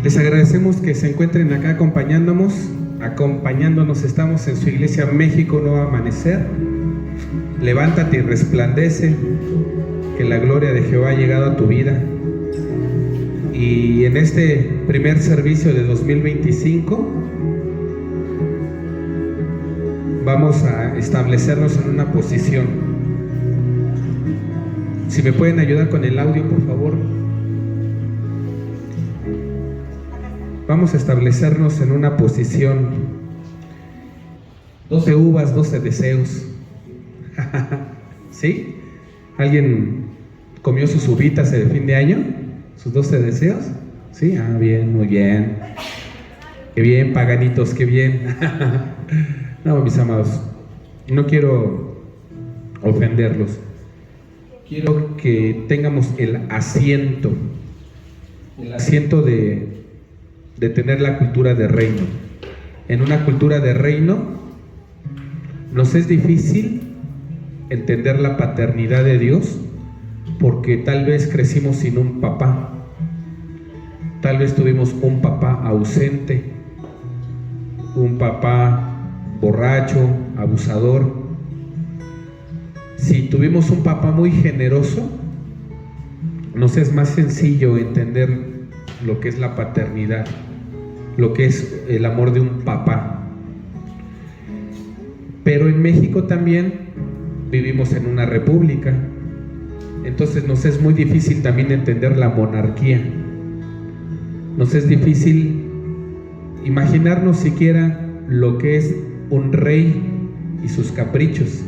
Les agradecemos que se encuentren acá acompañándonos. Estamos en su iglesia México Nuevo Amanecer. Levántate y resplandece, que la gloria de Jehová ha llegado a tu vida. Y en este primer servicio de 2025 vamos a establecernos en una posición. Si me pueden ayudar con el audio, por favor. Vamos a establecernos en una posición. 12 uvas, 12 deseos. ¿Sí? ¿Alguien comió sus uvitas de fin de año? ¿Sus 12 deseos? ¿Sí? Ah, bien, muy bien. Qué bien, paganitos, qué bien. No, mis amados, no quiero ofenderlos. Quiero que tengamos el asiento de tener la cultura de reino. En una cultura de reino nos es difícil entender la paternidad de Dios, porque tal vez crecimos sin un papá, tal vez tuvimos un papá ausente, un papá borracho, abusador. Si tuvimos un papá muy generoso, nos es más sencillo entender lo que es la paternidad, lo que es el amor de un papá. Pero en México también vivimos en una república, entonces nos es muy difícil también entender la monarquía. Nos es difícil imaginarnos siquiera lo que es un rey y sus caprichos.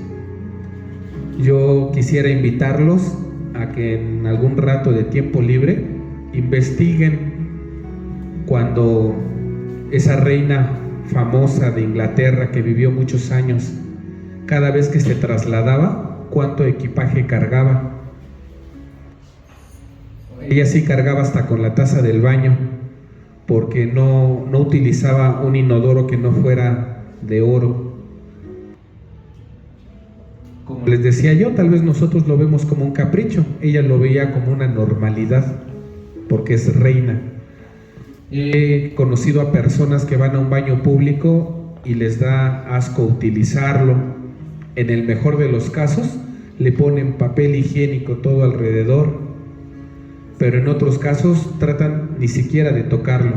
Yo quisiera invitarlos a que en algún rato de tiempo libre investiguen cuando esa reina famosa de Inglaterra, que vivió muchos años, cada vez que se trasladaba, cuánto equipaje cargaba. Ella sí cargaba hasta con la taza del baño, porque no utilizaba un inodoro que no fuera de oro. Como les decía yo, tal vez nosotros lo vemos como un capricho, ella lo veía como una normalidad, porque es reina. He conocido a personas que van a un baño público y les da asco utilizarlo. En el mejor de los casos le ponen papel higiénico todo alrededor, pero en otros casos tratan ni siquiera de tocarlo.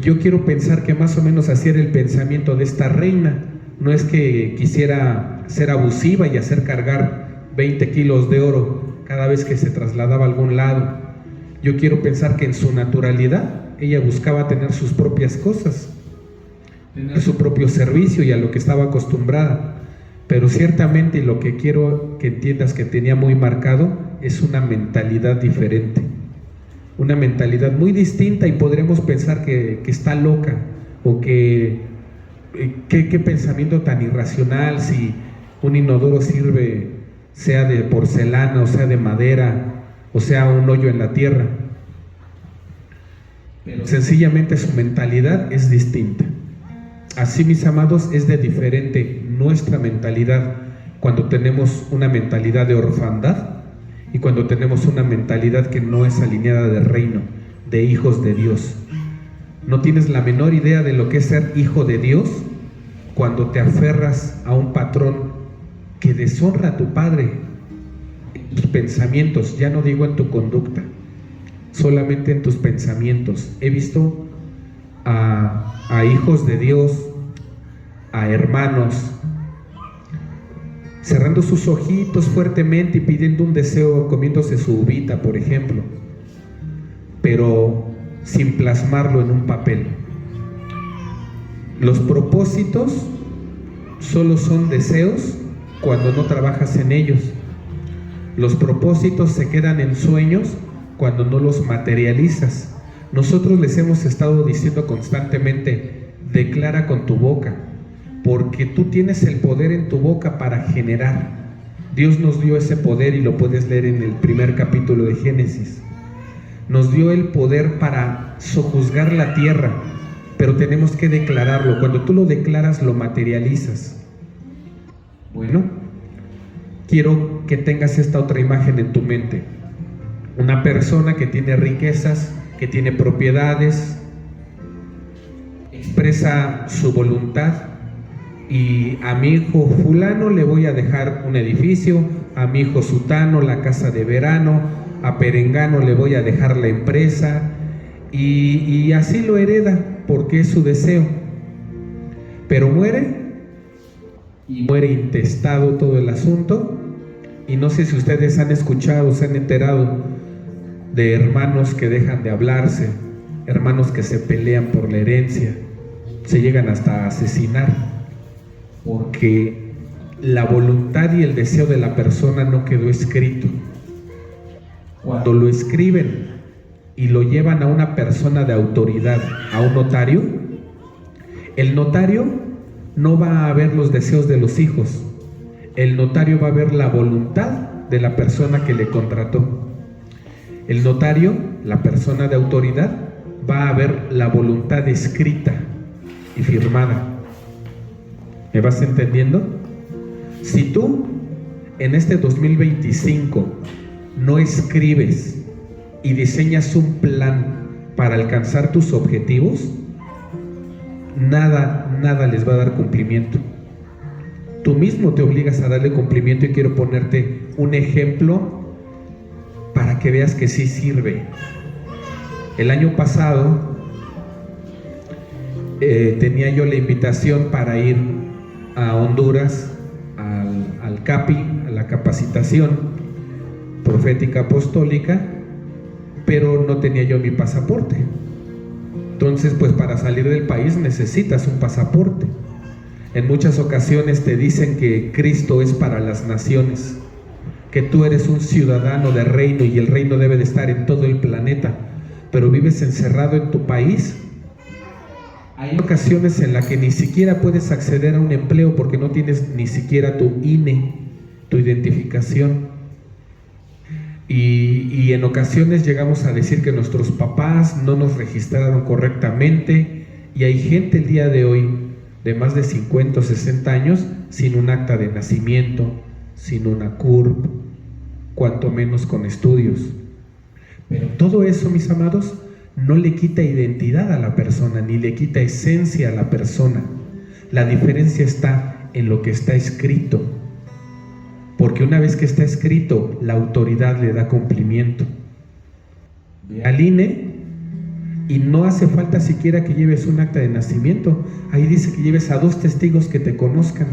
Yo quiero pensar que más o menos así era el pensamiento de esta reina. No es que quisiera ser abusiva y hacer cargar 20 kilos de oro cada vez que se trasladaba a algún lado. Yo quiero pensar que en su naturalidad ella buscaba tener sus propias cosas, tener su propio servicio y a lo que estaba acostumbrada. Pero ciertamente lo que quiero que entiendas que tenía muy marcado es una mentalidad diferente, una mentalidad muy distinta, y podremos pensar que está loca, o que qué pensamiento tan irracional, si un inodoro sirve, sea de porcelana o sea de madera o sea un hoyo en la tierra. Pero sencillamente su mentalidad es distinta. Así, mis amados, es de diferente nuestra mentalidad cuando tenemos una mentalidad de orfandad y cuando tenemos una mentalidad que no es alineada de reino, de hijos de Dios. No tienes la menor idea de lo que es ser hijo de Dios cuando te aferras a un patrón que deshonra a tu padre en tus pensamientos. Ya no digo en tu conducta, solamente en tus pensamientos. He visto a hijos de Dios, a hermanos, cerrando sus ojitos fuertemente y pidiendo un deseo, comiéndose su uvita, por ejemplo, pero sin plasmarlo en un papel. Los propósitos solo son deseos cuando no trabajas en ellos. Los propósitos se quedan en sueños cuando no los materializas. Nosotros les hemos estado diciendo constantemente: declara con tu boca, porque tú tienes el poder en tu boca para generar. Dios nos dio ese poder y lo puedes leer en el primer capítulo de Génesis. Nos dio el poder para sojuzgar la tierra, pero tenemos que declararlo. Cuando tú lo declaras, lo materializas. Bueno, quiero que tengas esta otra imagen en tu mente. Una persona que tiene riquezas que tiene propiedades, expresa su voluntad y a mi hijo fulano le voy a dejar un edificio, a mi hijo sutano la casa de verano, a perengano le voy a dejar la empresa y así lo hereda porque es su deseo. Pero muere y muere intestado todo el asunto. Y no sé si ustedes han escuchado, se han enterado de hermanos que dejan de hablarse, hermanos que se pelean por la herencia, se llegan hasta a asesinar, porque la voluntad y el deseo de la persona no quedó escrito. Cuando lo escriben y lo llevan a una persona de autoridad, a un notario, el notario no va a ver los deseos de los hijos, el notario va a ver la voluntad de la persona que le contrató. El notario, la persona de autoridad, va a ver la voluntad escrita y firmada. ¿Me vas entendiendo? Si tú en este 2025 no escribes y diseñas un plan para alcanzar tus objetivos, nada les va a dar cumplimiento. Tú mismo te obligas a darle cumplimiento y quiero ponerte un ejemplo para que veas que sí sirve. El año pasado tenía yo la invitación para ir a Honduras, al CAPI, a la capacitación profética apostólica, pero no tenía yo mi pasaporte. Entonces, pues para salir del país necesitas un pasaporte. En muchas ocasiones te dicen que Cristo es para las naciones, que tú eres un ciudadano de reino y el reino debe de estar en todo el planeta, pero vives encerrado en tu país. Hay ocasiones en las que ni siquiera puedes acceder a un empleo porque no tienes ni siquiera tu INE, tu identificación. Y en ocasiones llegamos a decir que nuestros papás no nos registraron correctamente y hay gente el día de hoy de más de 50 o 60 años sin un acta de nacimiento, sin una CURP, cuanto menos con estudios. Pero todo eso, mis amados, no le quita identidad a la persona, ni le quita esencia a la persona. La diferencia está en lo que está escrito, porque una vez que está escrito, la autoridad le da cumplimiento. Ve al INE y no hace falta siquiera que lleves un acta de nacimiento. Ahí dice que lleves a 2 testigos que te conozcan.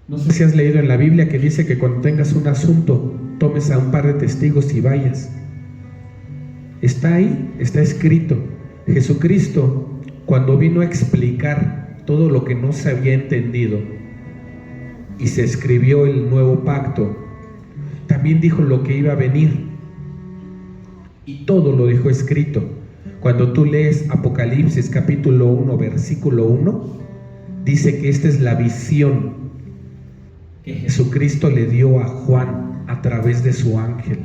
No sé si has leído en la Biblia que dice que cuando tengas un asunto, tomes a un par de testigos y vayas. Está ahí, está escrito. Jesucristo, cuando vino a explicar todo lo que no se había entendido y se escribió el nuevo pacto, también dijo lo que iba a venir. Y todo lo dejó escrito. Cuando tú lees Apocalipsis capítulo 1, versículo 1, dice que esta es la visión que Jesucristo le dio a Juan a través de su ángel.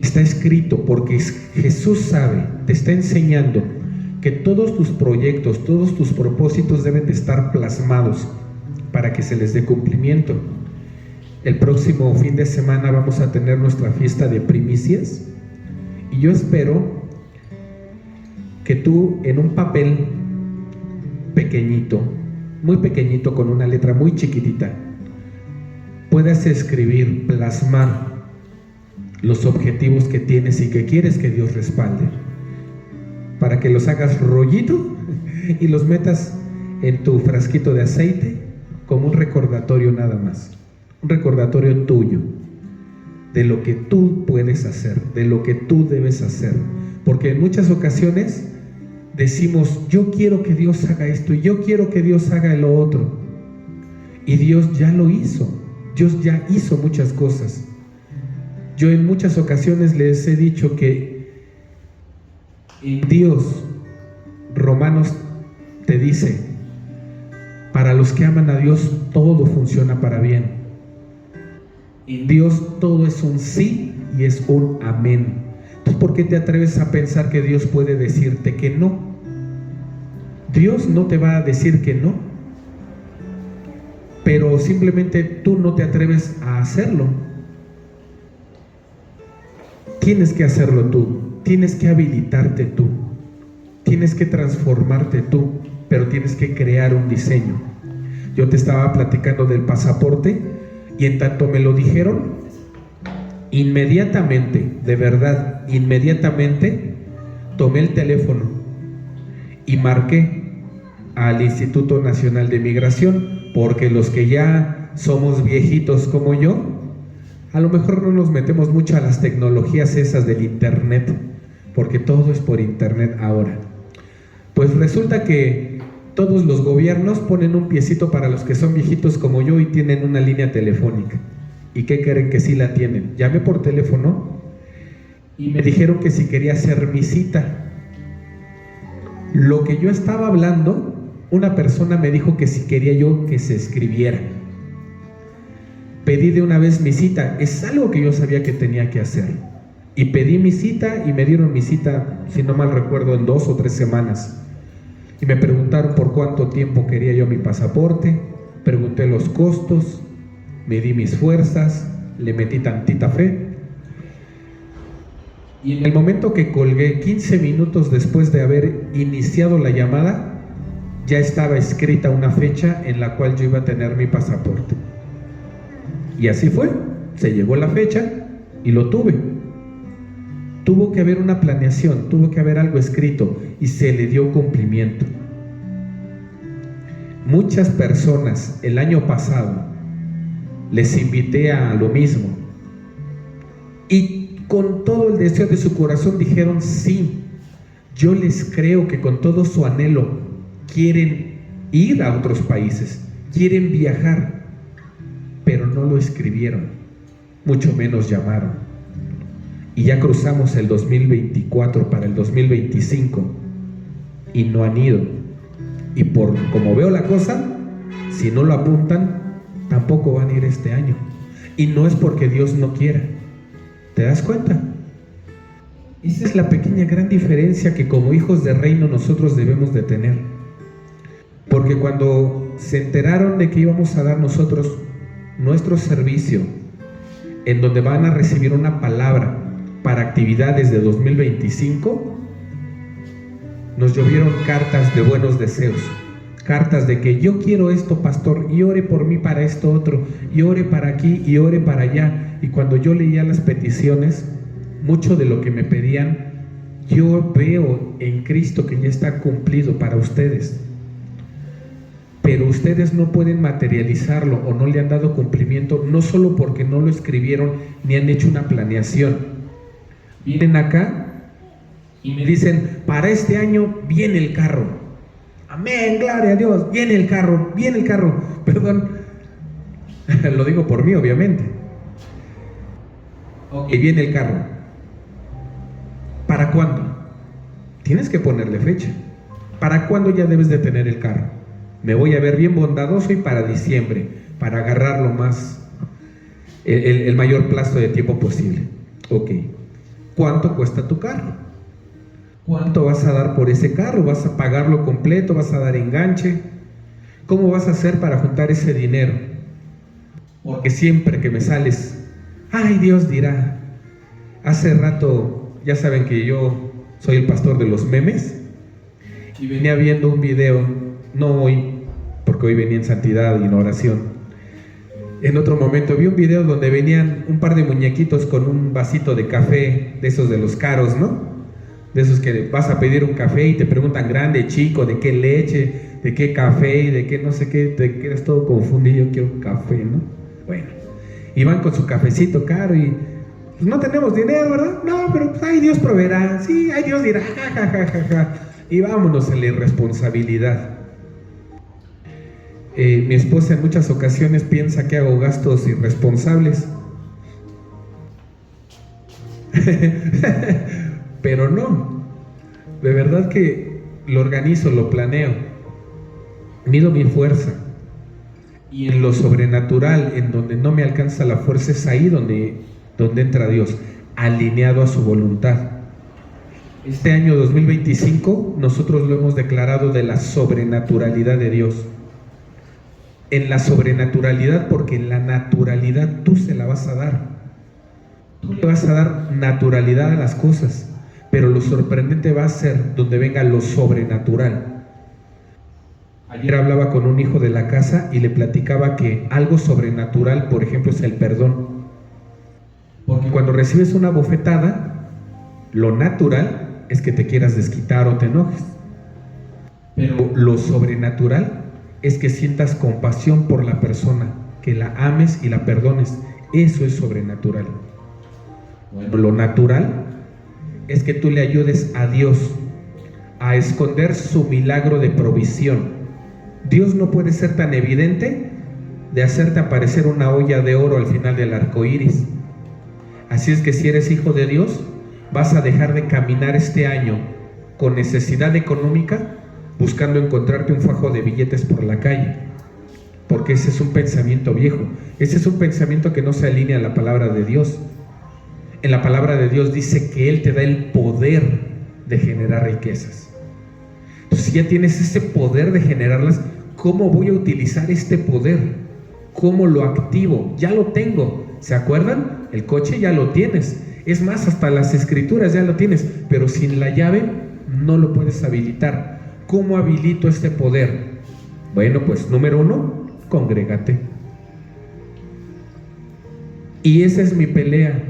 Está escrito porque Jesús sabe, te está enseñando que todos tus proyectos, todos tus propósitos deben de estar plasmados para que se les dé cumplimiento. El próximo fin de semana vamos a tener nuestra fiesta de primicias y yo espero que tú en un papel pequeñito, muy pequeñito, con una letra muy chiquitita, puedas escribir, plasmar los objetivos que tienes y que quieres que Dios respalde, para que los hagas rollito y los metas en tu frasquito de aceite como un recordatorio nada más. Un recordatorio tuyo de lo que tú puedes hacer, de lo que tú debes hacer, porque en muchas ocasiones decimos, yo quiero que Dios haga esto y yo quiero que Dios haga lo otro, y Dios ya lo hizo. Dios ya hizo muchas cosas. Yo en muchas ocasiones les he dicho que en Dios, Romanos te dice, para los que aman a Dios todo funciona para bien. En Dios todo es un sí y es un amén. Entonces, ¿por qué te atreves a pensar que Dios puede decirte que no? Dios no te va a decir que no, pero simplemente tú no te atreves a hacerlo. tienes que hacerlo tú, tienes que habilitarte tú, tienes que transformarte tú, pero tienes que crear un diseño. Yo te estaba platicando del pasaporte y en tanto me lo dijeron, inmediatamente, de verdad, inmediatamente tomé el teléfono y marqué al Instituto Nacional de Migración, porque los que ya somos viejitos como yo, a lo mejor no nos metemos mucho a las tecnologías esas del internet, porque todo es por internet ahora. Pues resulta que todos los gobiernos ponen un piecito para los que son viejitos como yo y tienen una línea telefónica. ¿Y qué creen? Que sí la tienen. Llamé por teléfono y me dijeron que si quería hacer mi cita. Lo que yo estaba hablando, una persona me dijo que si quería yo que se escribiera. Pedí de una vez mi cita, es algo que yo sabía que tenía que hacer. Y pedí mi cita y me dieron mi cita, si no mal recuerdo, en 2 o 3 semanas. Y me preguntaron por cuánto tiempo quería yo mi pasaporte, pregunté los costos, me di mis fuerzas, le metí tantita fe. Y en el momento que colgué, 15 minutos después de haber iniciado la llamada, ya estaba escrita una fecha en la cual yo iba a tener mi pasaporte. Y así fue, se llegó la fecha y lo tuve. Tuvo que haber una planeación, tuvo que haber algo escrito y se le dio cumplimiento. Muchas personas el año pasado les invité a lo mismo y con todo el deseo de su corazón dijeron sí. Yo les creo que con todo su anhelo quieren ir a otros países, quieren viajar, pero no lo escribieron, mucho menos llamaron. Y ya cruzamos el 2024 para el 2025 y no han ido. Y por como veo la cosa, si no lo apuntan, tampoco van a ir este año. Y no es porque Dios no quiera. ¿Te das cuenta? Esa es la pequeña gran diferencia que como hijos de reino nosotros debemos de tener. Porque cuando se enteraron de que íbamos a dar nosotros nuestro servicio, en donde van a recibir una palabra para actividades de 2025, nos llovieron cartas de buenos deseos, cartas de que yo quiero esto, pastor, y ore por mí para esto otro, y ore para aquí, y ore para allá. Y cuando yo leía las peticiones, mucho de lo que me pedían, yo veo en Cristo que ya está cumplido para ustedes. Pero ustedes no pueden materializarlo o no le han dado cumplimiento, no solo porque no lo escribieron ni han hecho una planeación. Vienen acá y me dicen, para este año viene el carro. Amén, gloria a Dios, viene el carro, viene el carro. Perdón, lo digo por mí, obviamente. Ok, viene el carro. ¿Para cuándo? Tienes que ponerle fecha. ¿Para cuándo ya debes de tener el carro? Me voy a ver bien bondadoso y para diciembre, para agarrarlo más, el mayor plazo de tiempo posible. Ok. ¿Cuánto cuesta tu carro? ¿Cuánto vas a dar por ese carro? ¿Vas a pagarlo completo? ¿Vas a dar enganche? ¿Cómo vas a hacer para juntar ese dinero? Porque siempre que me sales, ay, Dios dirá. Hace rato, ya saben que yo soy el pastor de los memes, y venía viendo un video, no hoy, porque hoy venía en santidad y en oración. En otro momento vi un video donde venían un par de muñequitos con un vasito de café, de esos de los caros, ¿no? De esos que vas a pedir un café y te preguntan grande, chico, de qué leche, de qué café y de qué no sé qué, te quedas todo confundido, yo quiero un café, ¿no? Bueno, y van con su cafecito caro y pues no tenemos dinero, ¿verdad? No, pero pues, ay, Dios proveerá, sí, ay, Dios dirá, ja, ja, ja, ja, ja. Y vámonos en la irresponsabilidad. Mi esposa en muchas ocasiones piensa que hago gastos irresponsables. Pero no, de verdad que lo organizo, lo planeo, mido mi fuerza. Y en lo sobrenatural, en donde no me alcanza la fuerza, es ahí donde entra Dios, alineado a su voluntad. Este año 2025 nosotros lo hemos declarado de la sobrenaturalidad de Dios. En la sobrenaturalidad, porque en la naturalidad tú se la vas a dar. Tú le vas a dar naturalidad a las cosas, pero lo sorprendente va a ser donde venga lo sobrenatural. Ayer hablaba con un hijo de la casa y le platicaba que algo sobrenatural, por ejemplo, es el perdón. Porque cuando recibes una bofetada, lo natural es que te quieras desquitar o te enojes. Pero lo sobrenatural es que sientas compasión por la persona, que la ames y la perdones. Eso es sobrenatural. Bueno, lo natural es que tú le ayudes a Dios a esconder su milagro de provisión. Dios no puede ser tan evidente de hacerte aparecer una olla de oro al final del arco iris. Así es que si eres hijo de Dios, vas a dejar de caminar este año con necesidad económica buscando encontrarte un fajo de billetes por la calle, porque ese es un pensamiento viejo. Ese es un pensamiento que no se alinea a la palabra de Dios. En la palabra de Dios dice que Él te da el poder de generar riquezas. Entonces, si ya tienes ese poder de generarlas, ¿cómo voy a utilizar este poder? ¿Cómo lo activo? Ya lo tengo. ¿Se acuerdan? El coche ya lo tienes. Es más, hasta las escrituras ya lo tienes, pero sin la llave no lo puedes habilitar. ¿Cómo habilito este poder? Bueno, pues número 1, congrégate. Y esa es mi pelea,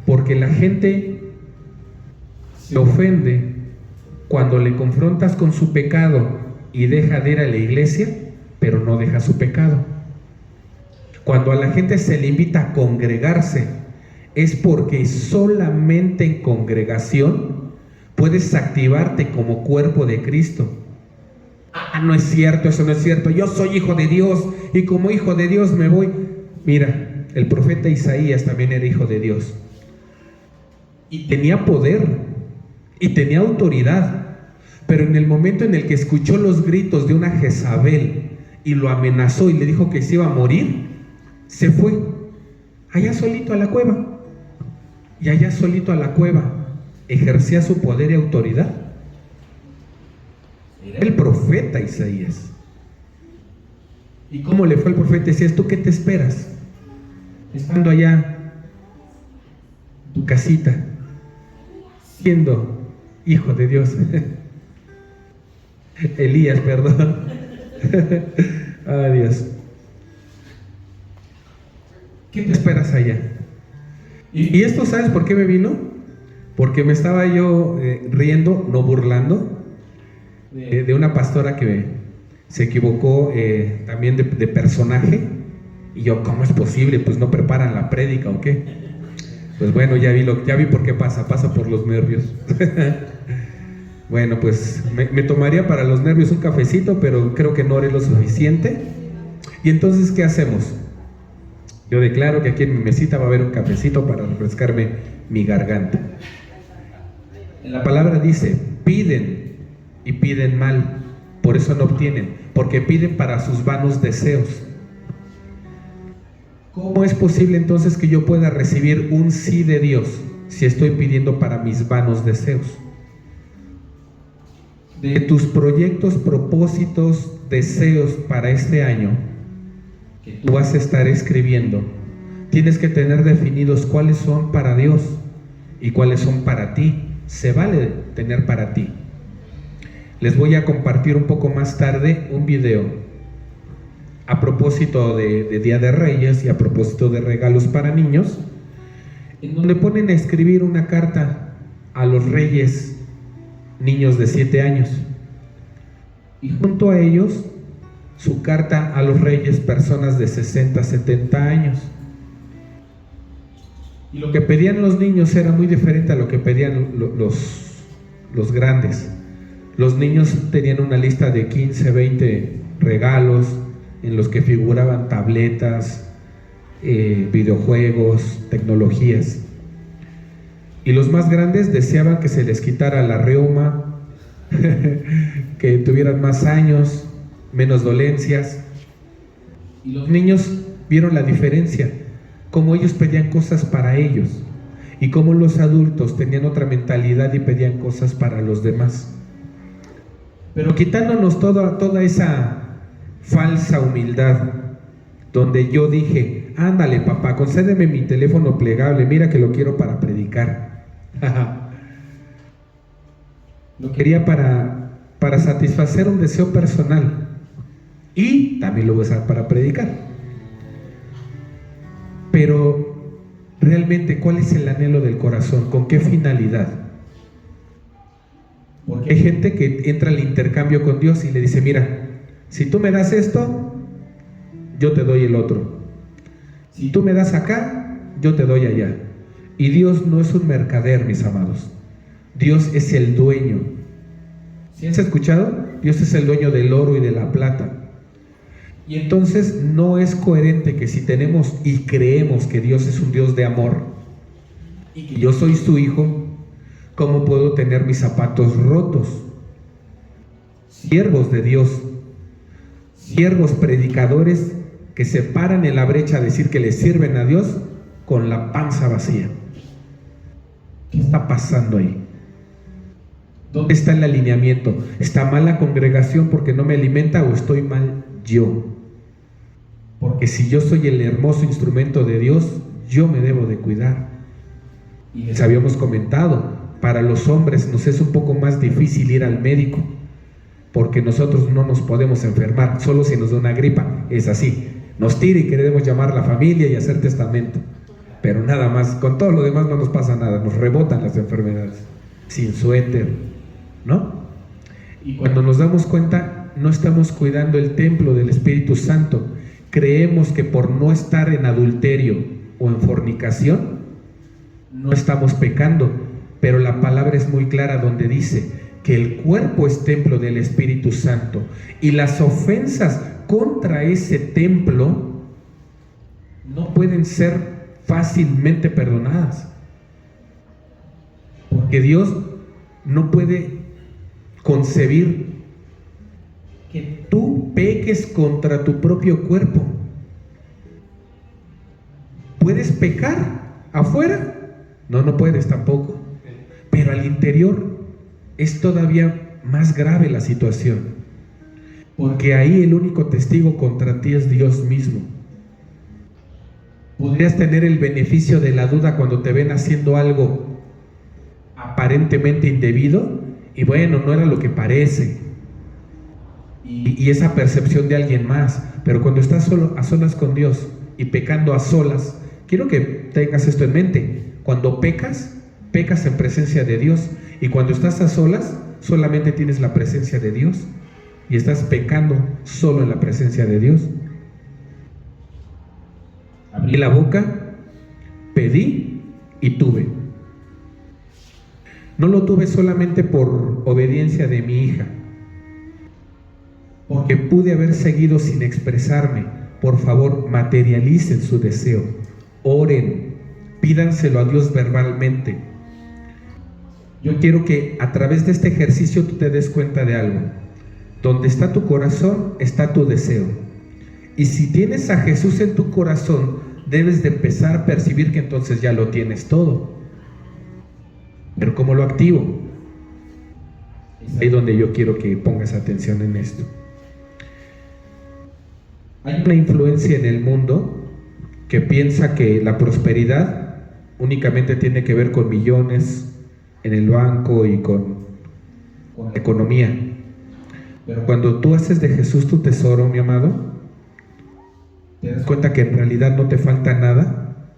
porque la gente se ofende cuando le confrontas con su pecado y deja de ir a la iglesia, pero no deja su pecado. Cuando a la gente se le invita a congregarse, es porque solamente en congregación puedes activarte como cuerpo de Cristo. Ah, no es cierto, eso no es cierto. Yo soy hijo de Dios y como hijo de Dios me voy. Mira, el profeta Isaías también era hijo de Dios. Y tenía poder y tenía autoridad. Pero en el momento en el que escuchó los gritos de una Jezabel y lo amenazó y le dijo que se iba a morir, se fue allá solito a la cueva. Y allá solito a la cueva ejercía su poder y autoridad. Era el profeta Isaías. ¿Y cómo le fue al profeta Isaías? ¿Tú qué te esperas? Estando allá en tu casita, siendo hijo de Dios. Elías, perdón. Ay, Dios. ¿Qué te esperas allá? Y esto, ¿sabes por qué me vino? Porque me estaba yo riendo, no burlando, de una pastora que se equivocó también de personaje. Y yo, ¿cómo es posible? Pues no preparan la prédica o qué. Pues bueno, ya vi por qué pasa por los nervios. Bueno, pues me tomaría para los nervios un cafecito, pero creo que no haré lo suficiente. Y entonces, ¿qué hacemos? Yo declaro que aquí en mi mesita va a haber un cafecito para refrescarme mi garganta. La palabra dice, piden y piden mal, por eso no obtienen, porque piden para sus vanos deseos. ¿Cómo es posible entonces que yo pueda recibir un sí de Dios si estoy pidiendo para mis vanos deseos? De tus proyectos, propósitos, deseos para este año que tú vas a estar escribiendo, tienes que tener definidos cuáles son para Dios y cuáles son para ti. Se vale tener para ti. Les voy a compartir un poco más tarde un video a propósito de Día de Reyes y a propósito de regalos para niños, en donde ponen a escribir una carta a los reyes, niños de 7 años, y junto a ellos su carta a los reyes, personas de 60, 70 años. Y lo que pedían los niños era muy diferente a lo que pedían los grandes. Los niños tenían una lista de 15, 20 regalos en los que figuraban tabletas, videojuegos, tecnologías. Y los más grandes deseaban que se les quitara la reuma, que tuvieran más años, menos dolencias. Y los niños vieron la diferencia, cómo ellos pedían cosas para ellos y cómo los adultos tenían otra mentalidad y pedían cosas para los demás. Pero quitándonos toda esa falsa humildad, donde yo dije, ándale papá, concédeme mi teléfono plegable, mira que lo quiero para predicar. Lo quería para satisfacer un deseo personal y también lo voy a usar para predicar. Pero realmente, ¿cuál es el anhelo del corazón? ¿Con qué finalidad? Porque hay gente que entra al intercambio con Dios y le dice, mira, si tú me das esto, yo te doy el otro. Si tú me das acá, yo te doy allá. Y Dios no es un mercader, mis amados. Dios es el dueño. ¿Sí has escuchado? Dios es el dueño del oro y de la plata. Y entonces no es coherente que si tenemos y creemos que Dios es un Dios de amor y que yo soy su hijo, ¿cómo puedo tener mis zapatos rotos? Siervos de Dios, siervos predicadores que se paran en la brecha a decir que le sirven a Dios con la panza vacía. ¿Qué está pasando ahí? ¿Dónde está el alineamiento? ¿Está mal la congregación porque no me alimenta o estoy mal yo? Porque si yo soy el hermoso instrumento de Dios, yo me debo de cuidar. Y les habíamos comentado, para los hombres nos es un poco más difícil ir al médico, porque nosotros no nos podemos enfermar, solo si nos da una gripa, es así, nos tira y queremos llamar a la familia y hacer testamento, pero nada más, con todo lo demás no nos pasa nada, nos rebotan las enfermedades, sin suéter, ¿no? Y cuando nos damos cuenta, no estamos cuidando el templo del Espíritu Santo. Creemos que por no estar en adulterio o en fornicación, no estamos pecando, pero la palabra es muy clara donde dice que el cuerpo es templo del Espíritu Santo y las ofensas contra ese templo no pueden ser fácilmente perdonadas, porque Dios no puede concebir que tú peques contra tu propio cuerpo. ¿Puedes pecar afuera? No puedes tampoco. Pero al interior es todavía más grave la situación, porque ahí el único testigo contra ti es Dios mismo. Podrías tener el beneficio de la duda cuando te ven haciendo algo aparentemente indebido y bueno, no era lo que parece, y esa percepción de alguien más. Pero cuando estás solo, a solas con Dios y pecando a solas, quiero que tengas esto en mente: cuando pecas, pecas en presencia de Dios, y cuando estás a solas, solamente tienes la presencia de Dios y estás pecando solo en la presencia de Dios. Abrí la boca, pedí y tuve. No lo tuve solamente por obediencia de mi hija, porque pude haber seguido sin expresarme. Por favor, materialicen su deseo, oren, pídanselo a Dios verbalmente. Yo quiero que a través de este ejercicio tú te des cuenta de algo. Donde está tu corazón, está tu deseo. Y si tienes a Jesús en tu corazón, debes de empezar a percibir que entonces ya lo tienes todo. Pero ¿cómo lo activo? Es ahí donde yo quiero que pongas atención en esto. Hay una influencia en el mundo que piensa que la prosperidad únicamente tiene que ver con millones en el banco y con la economía. Pero cuando tú haces de Jesús tu tesoro, mi amado, te das cuenta que en realidad no te falta nada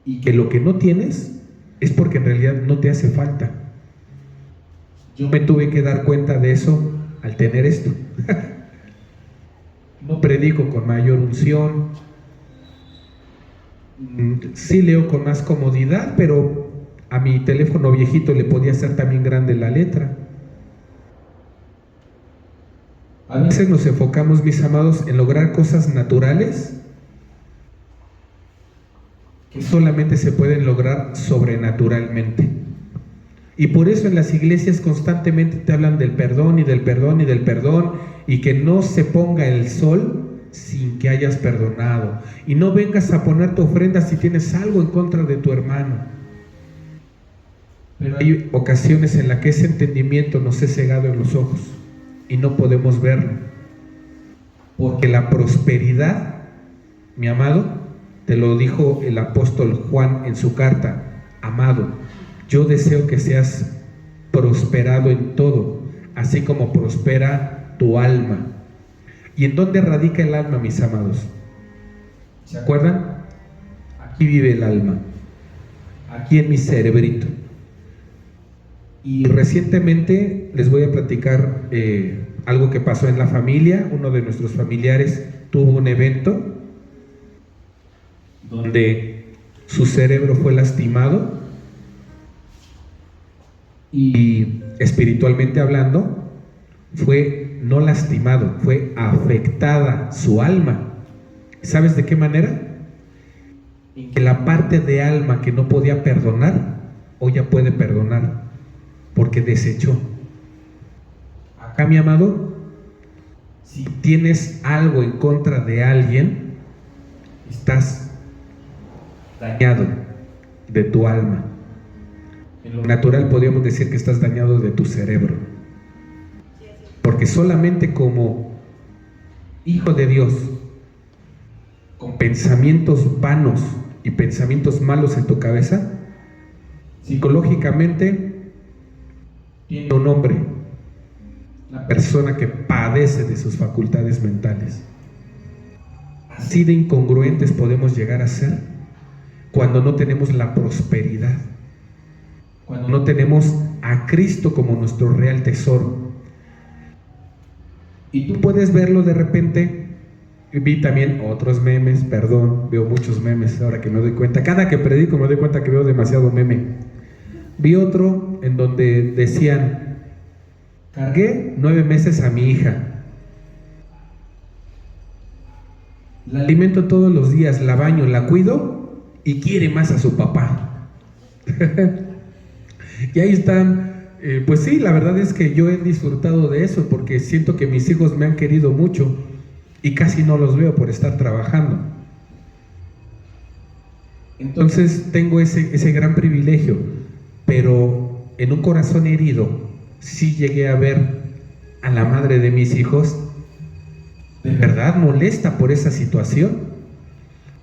y que lo que no tienes es porque en realidad no te hace falta. Yo me tuve que dar cuenta de eso al tener esto. No predico con mayor unción, sí leo con más comodidad, pero a mi teléfono viejito le podía hacer también grande la letra. A veces nos enfocamos, mis amados, en lograr cosas naturales que solamente se pueden lograr sobrenaturalmente. Y por eso en las iglesias constantemente te hablan del perdón y del perdón y del perdón, y que no se ponga el sol sin que hayas perdonado, y no vengas a poner tu ofrenda si tienes algo en contra de tu hermano. Pero hay ocasiones en las que ese entendimiento nos es cegado en los ojos y no podemos verlo. Porque la prosperidad, mi amado, te lo dijo el apóstol Juan en su carta: amado, yo deseo que seas prosperado en todo, así como prospera tu alma. ¿Y en dónde radica el alma, mis amados? ¿Se acuerdan? Aquí vive el alma, aquí en mi cerebrito. Y recientemente les voy a platicar algo que pasó en la familia. Uno de nuestros familiares tuvo un evento donde su cerebro fue lastimado y espiritualmente hablando fue no lastimado, fue afectada su alma. ¿Sabes de qué manera? En que la parte de alma que no podía perdonar, hoy ya puede perdonar, porque desechó. Acá, mi amado, si tienes algo en contra de alguien, estás dañado de tu alma. En lo natural podríamos decir que estás dañado de tu cerebro, porque solamente como hijo de Dios, con pensamientos vanos y pensamientos malos en tu cabeza, psicológicamente tiene un nombre: la persona que padece de sus facultades mentales. Así de incongruentes podemos llegar a ser cuando no tenemos la prosperidad, cuando no tenemos a Cristo como nuestro real tesoro. Y tú puedes verlo de repente. Vi también otros memes, perdón, veo muchos memes ahora que me doy cuenta. Cada que predico me doy cuenta que veo demasiado meme. Vi otro en donde decían: cargué 9 meses a mi hija, la alimento todos los días, la baño, la cuido y quiere más a su papá. Y ahí están. Pues sí, la verdad es que yo he disfrutado de eso porque siento que mis hijos me han querido mucho y casi no los veo por estar trabajando. Entonces tengo ese gran privilegio, pero en un corazón herido sí llegué a ver a la madre de mis hijos de verdad molesta por esa situación,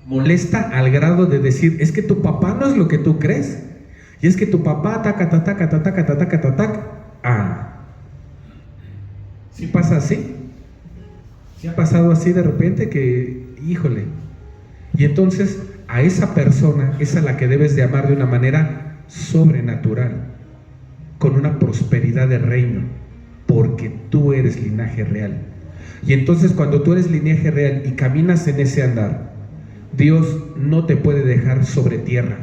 molesta al grado de decir: es que tu papá no es lo que tú crees, y es que tu papá taca, taca, taca, taca, taca, taca, taca. Ah, ¿sí pasa así? ¿Sí ha pasado así de repente que, híjole? Y entonces a esa persona es a la que debes de amar de una manera sobrenatural, con una prosperidad de reino, porque tú eres linaje real. Y entonces cuando tú eres linaje real y caminas en ese andar, Dios no te puede dejar sobre tierra.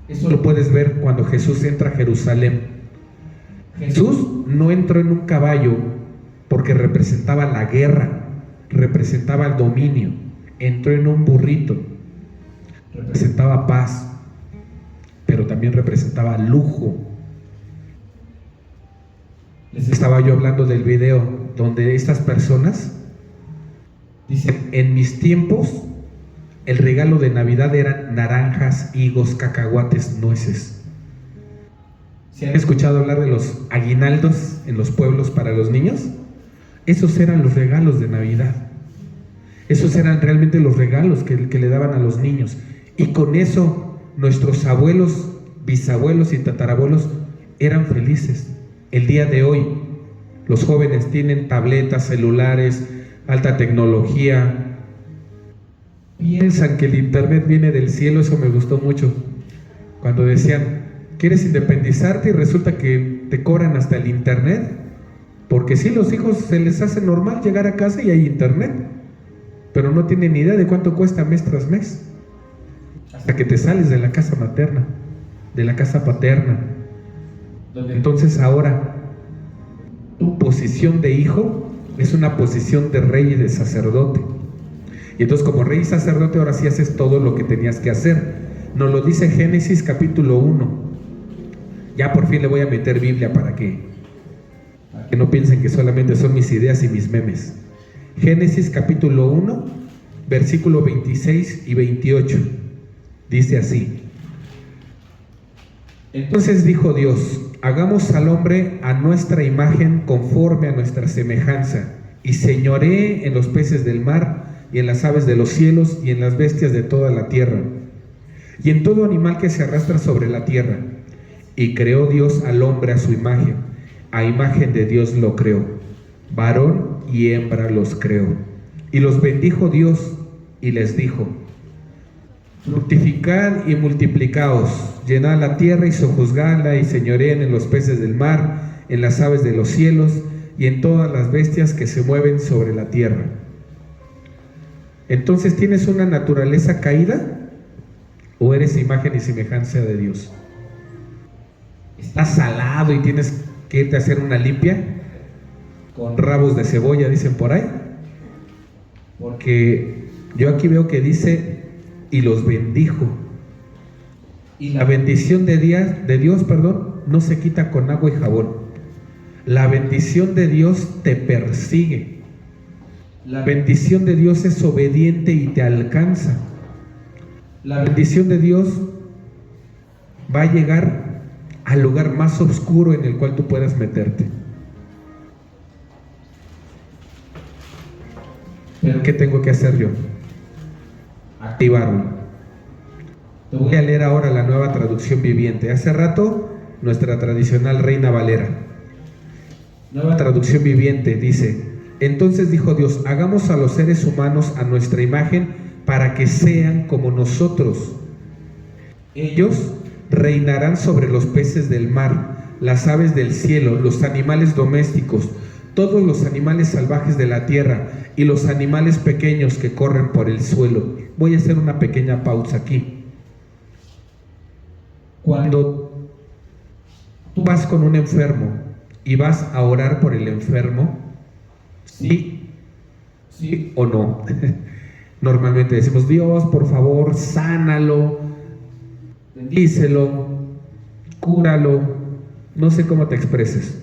Eso lo puedes ver cuando Jesús entra a Jerusalén. Jesús no entró en un caballo porque representaba la guerra, representaba el dominio. Entró en un burrito, representaba paz, pero también representaba lujo. Les estaba yo hablando del video donde estas personas dicen: en mis tiempos el regalo de Navidad eran naranjas, higos, cacahuates, nueces. ¿Se han escuchado hablar de los aguinaldos en los pueblos para los niños? Esos eran los regalos de Navidad. Esos eran realmente los regalos que le daban a los niños. Y con eso nuestros abuelos, bisabuelos y tatarabuelos eran felices. El día de hoy los jóvenes tienen tabletas, celulares, alta tecnología. Piensan que el internet viene del cielo. Eso me gustó mucho cuando decían: ¿quieres independizarte? Y resulta que te cobran hasta el internet, porque sí, los hijos se les hace normal llegar a casa y hay internet, pero no tienen ni idea de cuánto cuesta mes tras mes, hasta que te sales de la casa materna, de la casa paterna. Entonces ahora tu posición de hijo es una posición de rey y de sacerdote. Y entonces, como rey y sacerdote, ahora sí haces todo lo que tenías que hacer. Nos lo dice Génesis capítulo 1. Ya por fin le voy a meter Biblia para que no piensen que solamente son mis ideas y mis memes. Génesis capítulo 1, versículo 26 y 28. Dice así: entonces dijo Dios: hagamos al hombre a nuestra imagen, conforme a nuestra semejanza, y señoreé en los peces del mar, y en las aves de los cielos, y en las bestias de toda la tierra, y en todo animal que se arrastra sobre la tierra. Y creó Dios al hombre a su imagen, a imagen de Dios lo creó, varón y hembra los creó. Y los bendijo Dios, y les dijo: fructificad y multiplicaos, llenad la tierra y sojuzgadla, y señoreen en los peces del mar, en las aves de los cielos, y en todas las bestias que se mueven sobre la tierra. Entonces, ¿tienes una naturaleza caída o eres imagen y semejanza de Dios? ¿Estás salado y tienes que irte a hacer una limpia con rabos de cebolla, dicen por ahí? Porque yo aquí veo que dice: y los bendijo. Y la bendición de Dios, no se quita con agua y jabón. La bendición de Dios te persigue. La bendición de Dios es obediente y te alcanza. La bendición de Dios va a llegar al lugar más oscuro en el cual tú puedas meterte. Pero ¿qué tengo que hacer yo? Activarlo. Te voy a leer ahora la Nueva Traducción Viviente. Hace rato, nuestra tradicional Reina Valera. Nueva Traducción Viviente dice: entonces dijo Dios: hagamos a los seres humanos a nuestra imagen, para que sean como nosotros. Ellos reinarán sobre los peces del mar, las aves del cielo, los animales domésticos, todos los animales salvajes de la tierra y los animales pequeños que corren por el suelo. Voy a hacer una pequeña pausa aquí. Cuando tú vas con un enfermo y vas a orar por el enfermo, ¿sí o no? Normalmente decimos: Dios, por favor, sánalo, bendícelo, cúralo. No sé cómo te expreses.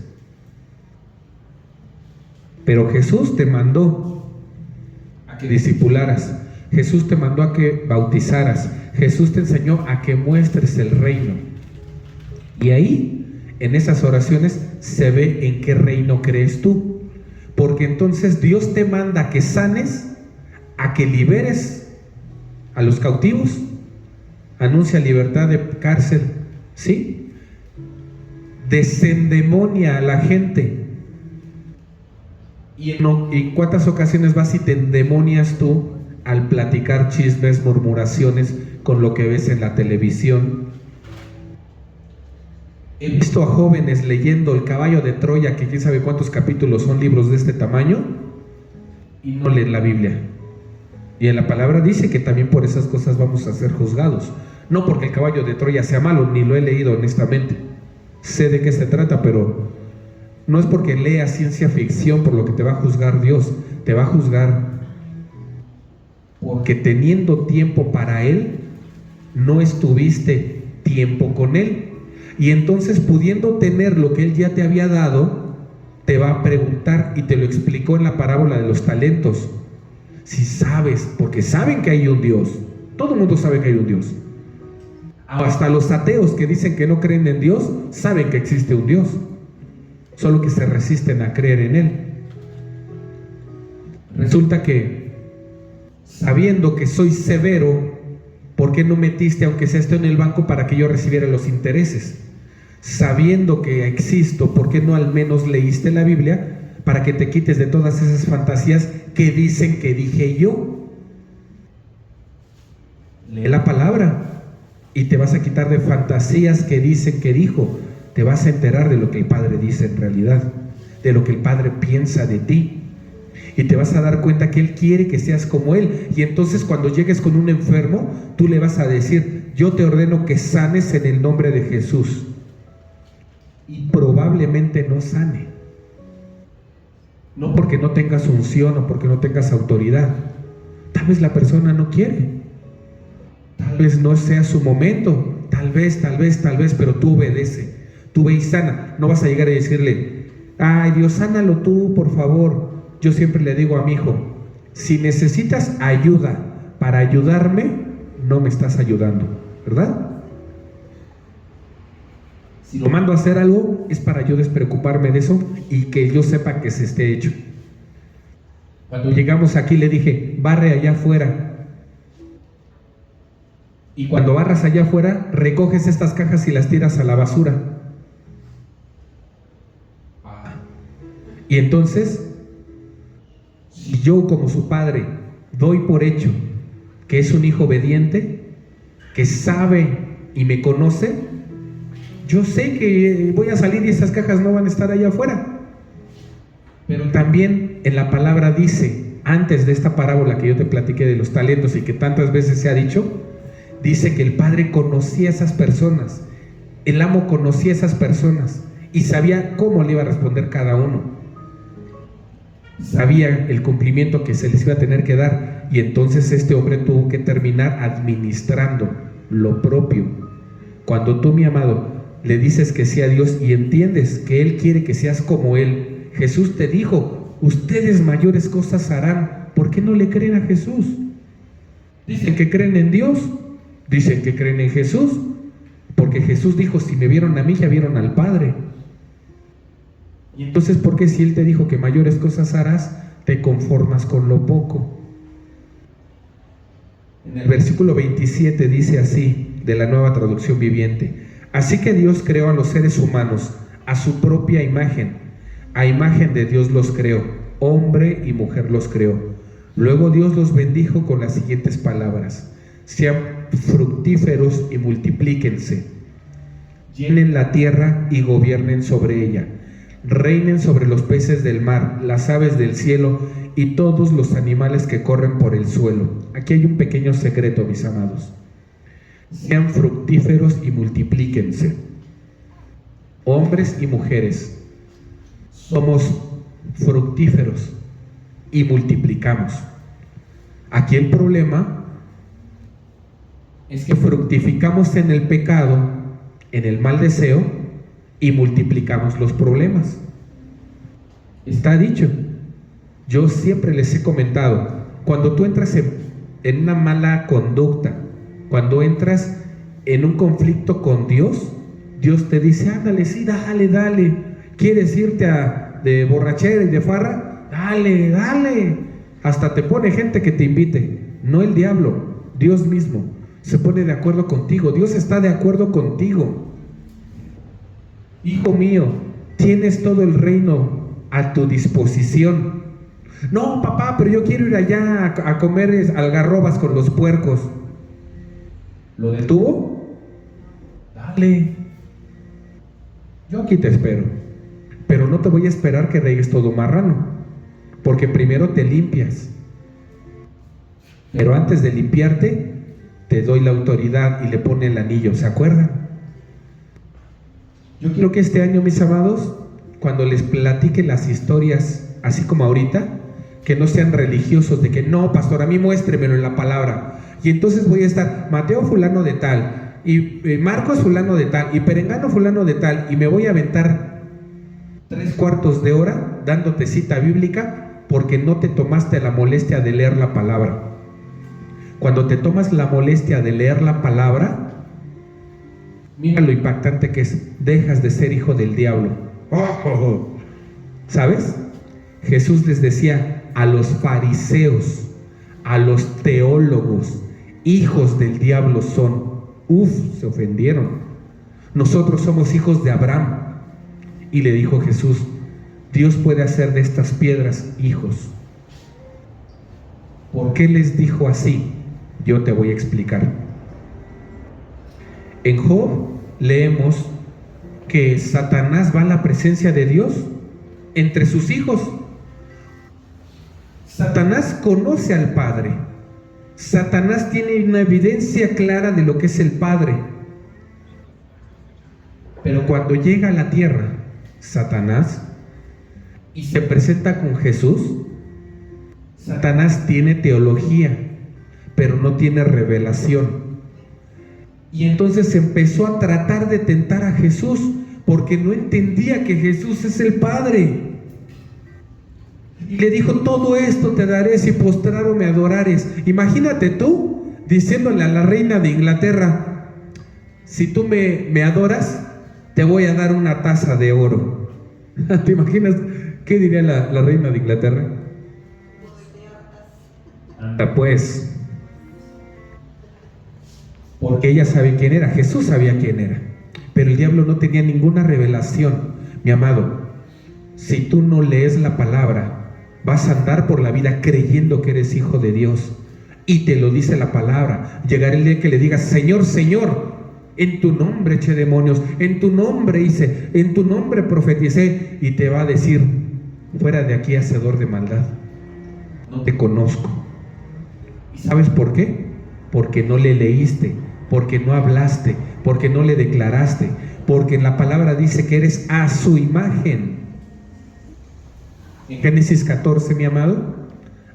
Pero Jesús te mandó a que discipularas. Jesús te mandó a que bautizaras. Jesús te enseñó a que muestres el reino. Y ahí, en esas oraciones, se ve en qué reino crees tú. Porque entonces Dios te manda a que sanes, a que liberes a los cautivos, anuncia libertad de cárcel, ¿sí? Desendemonia a la gente. ¿Y en cuántas ocasiones vas y te endemonias tú al platicar chismes, murmuraciones con lo que ves en la televisión? He visto a jóvenes leyendo El caballo de Troya, que quién sabe cuántos capítulos son, libros de este tamaño, y no leen la Biblia. Y en la palabra dice que también por esas cosas vamos a ser juzgados. No porque El caballo de Troya sea malo, ni lo he leído honestamente. Sé de qué se trata, pero no es porque leas ciencia ficción por lo que te va a juzgar Dios. Te va a juzgar porque teniendo tiempo para Él, no estuviste tiempo con Él. Y entonces, pudiendo tener lo que Él ya te había dado, te va a preguntar, y te lo explicó en la parábola de los talentos, si sabes, porque saben que hay un Dios. Todo el mundo sabe que hay un Dios. Hasta los ateos que dicen que no creen en Dios, saben que existe un Dios, solo que se resisten a creer en Él. Resulta que, sabiendo que soy severo, ¿por qué no metiste, aunque sea esto en el banco, para que yo recibiera los intereses? Sabiendo que existo, ¿por qué no al menos leíste la Biblia para que te quites de todas esas fantasías que dicen que dije yo? Lee la palabra y te vas a quitar de fantasías que dicen que dijo. Te vas a enterar de lo que el Padre dice en realidad, de lo que el Padre piensa de ti. Y te vas a dar cuenta que Él quiere que seas como Él. Y entonces, cuando llegues con un enfermo, tú le vas a decir: yo te ordeno que sanes en el nombre de Jesús. Y probablemente no sane. No porque no tengas unción o porque no tengas autoridad. Tal vez la persona no quiere. Tal vez no sea su momento. Tal vez, pero tú obedece. Tú ve y sana. No vas a llegar a decirle: ay, Dios, sánalo tú, por favor. Yo siempre le digo a mi hijo: si necesitas ayuda para ayudarme, no me estás ayudando, ¿verdad? Si lo mando a hacer algo, es para yo despreocuparme de eso y que yo sepa que se esté hecho. Cuando llegamos aquí le dije, barre allá afuera. Y cuando barras allá afuera, recoges estas cajas y las tiras a la basura. Y entonces, si yo como su padre doy por hecho que es un hijo obediente, que sabe y me conoce, yo sé que voy a salir y esas cajas no van a estar allá afuera. Pero también en la palabra dice, antes de esta parábola que yo te platiqué de los talentos y que tantas veces se ha dicho, dice que el padre conocía a esas personas, el amo conocía a esas personas y sabía cómo le iba a responder cada uno. Sabía el cumplimiento que se les iba a tener que dar, y entonces este hombre tuvo que terminar administrando lo propio. Cuando tú, mi amado, le dices que sí a Dios y entiendes que Él quiere que seas como Él, Jesús te dijo, ustedes mayores cosas harán. ¿Por qué no le creen a Jesús? Dicen que creen en Dios, dicen que creen en Jesús, porque Jesús dijo, si me vieron a mí, ya vieron al Padre. Y entonces, ¿por qué si Él te dijo que mayores cosas harás, te conformas con lo poco? En el versículo 27 dice así, de la Nueva Traducción Viviente: así que Dios creó a los seres humanos a su propia imagen, a imagen de Dios los creó, hombre y mujer los creó. Luego Dios los bendijo con las siguientes palabras: sean fructíferos y multiplíquense, llenen la tierra y gobiernen sobre ella. Reinen sobre los peces del mar, las aves del cielo y todos los animales que corren por el suelo. Aquí hay un pequeño secreto, mis amados. Sean fructíferos y multiplíquense. Hombres y mujeres, somos fructíferos y multiplicamos. Aquí el problema es que fructificamos en el pecado, en el mal deseo, y multiplicamos los problemas. Está dicho. Yo siempre les he comentado, cuando tú entras en una mala conducta, cuando entras en un conflicto con Dios, Dios te dice, ándale, sí, dale. ¿Quieres irte de borrachera y de farra? Dale. Hasta te pone gente que te invite. No el diablo, Dios mismo se pone de acuerdo contigo. Dios está de acuerdo contigo. Hijo mío, tienes todo el reino a tu disposición. No, papá, pero yo quiero ir allá a comer algarrobas con los puercos. ¿Lo detuvo? Dale. Yo aquí te espero, pero no te voy a esperar que regues todo marrano, porque primero te limpias. Pero antes de limpiarte, te doy la autoridad y le pone el anillo, ¿se acuerdan? Yo quiero que este año, mis amados, cuando les platique las historias, así como ahorita, que no sean religiosos, de que no, pastor, a mí muéstremelo en la palabra. Y entonces voy a estar Mateo fulano de tal, y Marcos fulano de tal, y Perengano fulano de tal, y me voy a aventar 3/4 de hora dándote cita bíblica porque no te tomaste la molestia de leer la palabra. Cuando te tomas la molestia de leer la palabra, mira lo impactante que es, dejas de ser hijo del diablo. ¿Sabes? Jesús les decía a los fariseos, a los teólogos, hijos del diablo son. Se ofendieron. Nosotros somos hijos de Abraham. Y le dijo Jesús, Dios puede hacer de estas piedras hijos. ¿Por qué les dijo así? Yo te voy a explicar. En Job leemos que Satanás va a la presencia de Dios entre sus hijos. Satanás conoce al Padre. Satanás tiene una evidencia clara de lo que es el Padre. Pero cuando llega a la tierra, Satanás, y se presenta con Jesús, Satanás tiene teología, pero no tiene revelación. Y entonces empezó a tratar de tentar a Jesús, porque no entendía que Jesús es el Padre. Y le dijo, todo esto te daré si postrado me adorares. Imagínate tú diciéndole a la reina de Inglaterra, si tú me adoras, te voy a dar una taza de oro. ¿Te imaginas qué diría la reina de Inglaterra? Pues, porque ella sabe quién era, Jesús sabía quién era, pero el diablo no tenía ninguna revelación. Mi amado, si tú no lees la palabra, vas a andar por la vida creyendo que eres hijo de Dios, y te lo dice la palabra. Llegará el día que le digas: Señor, Señor, en tu nombre eché demonios, en tu nombre hice, en tu nombre profeticé, y te va a decir: fuera de aquí, hacedor de maldad, no te conozco. ¿Y sabes por qué? Porque no le leíste, porque no hablaste, porque no le declaraste, porque en la palabra dice que eres a su imagen. En Génesis 14, mi amado,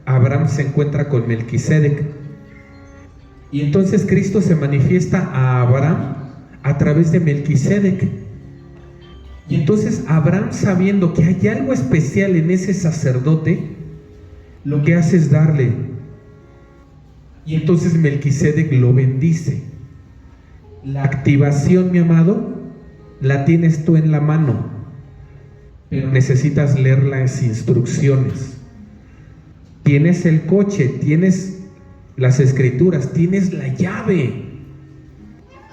Abraham se encuentra con Melquisedec, y entonces Cristo se manifiesta a Abraham a través de Melquisedec. Y entonces Abraham, sabiendo que hay algo especial en ese sacerdote, lo que hace es darle. Y entonces Melquisedec lo bendice. La activación, mi amado, la tienes tú en la mano, pero necesitas leer las instrucciones. Tienes el coche, tienes las escrituras, tienes la llave,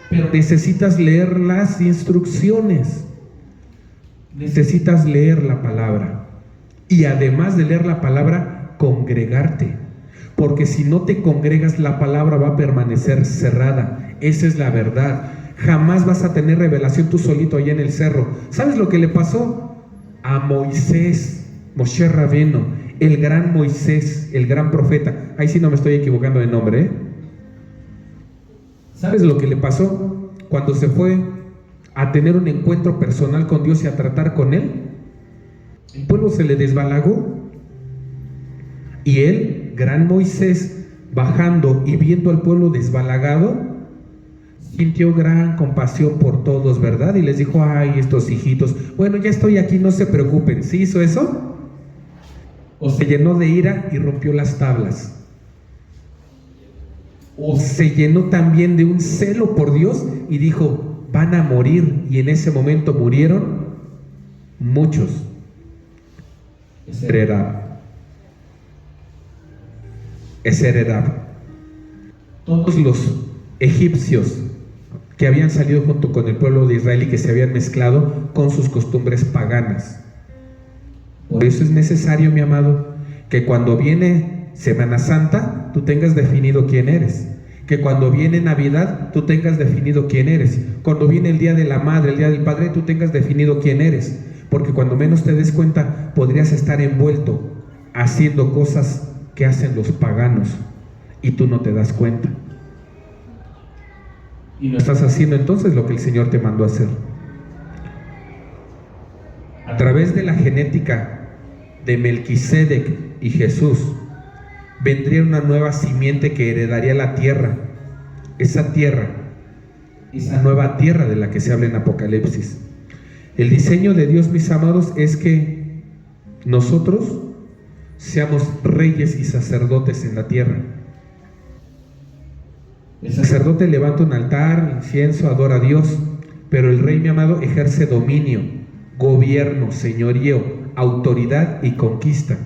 pero necesitas leer las instrucciones. Necesitas leer la palabra, y además de leer la palabra, congregarte, porque si no te congregas, la palabra va a permanecer cerrada. Esa es la verdad. Jamás vas a tener revelación tú solito allá en el cerro. ¿Sabes lo que le pasó a Moisés, Moshe Rabeno, el gran Moisés, el gran profeta? Ahí sí no me estoy equivocando de nombre, ¿eh? ¿Sabes lo que le pasó cuando se fue a tener un encuentro personal con Dios y a tratar con Él? El pueblo se le desbalagó, y él, gran Moisés, bajando y viendo al pueblo desbalagado, sintió gran compasión por todos, ¿verdad? Y les dijo: ay, estos hijitos, bueno, ya estoy aquí, no se preocupen. ¿Sí hizo eso? ¿O se llenó de ira y rompió las tablas? ¿O se llenó también de un celo por Dios y dijo: van a morir? Y en ese momento murieron muchos. Ese era todos los egipcios que habían salido junto con el pueblo de Israel y que se habían mezclado con sus costumbres paganas. Por eso es necesario, mi amado, que cuando viene Semana Santa tú tengas definido quién eres, que cuando viene Navidad tú tengas definido quién eres, cuando viene el Día de la Madre, el Día del Padre, tú tengas definido quién eres, porque cuando menos te des cuenta podrías estar envuelto haciendo cosas que hacen los paganos y tú no te das cuenta, y no estás haciendo entonces lo que el Señor te mandó a hacer. A través de la genética de Melquisedec y Jesús vendría una nueva simiente que heredaría la tierra. Esa nueva tierra de la que se habla en Apocalipsis. El diseño de Dios, mis amados, es que nosotros seamos reyes y sacerdotes en la tierra. El sacerdote levanta un altar, incienso, adora a Dios, pero el rey, mi amado, ejerce dominio, gobierno, señorío, autoridad y conquista.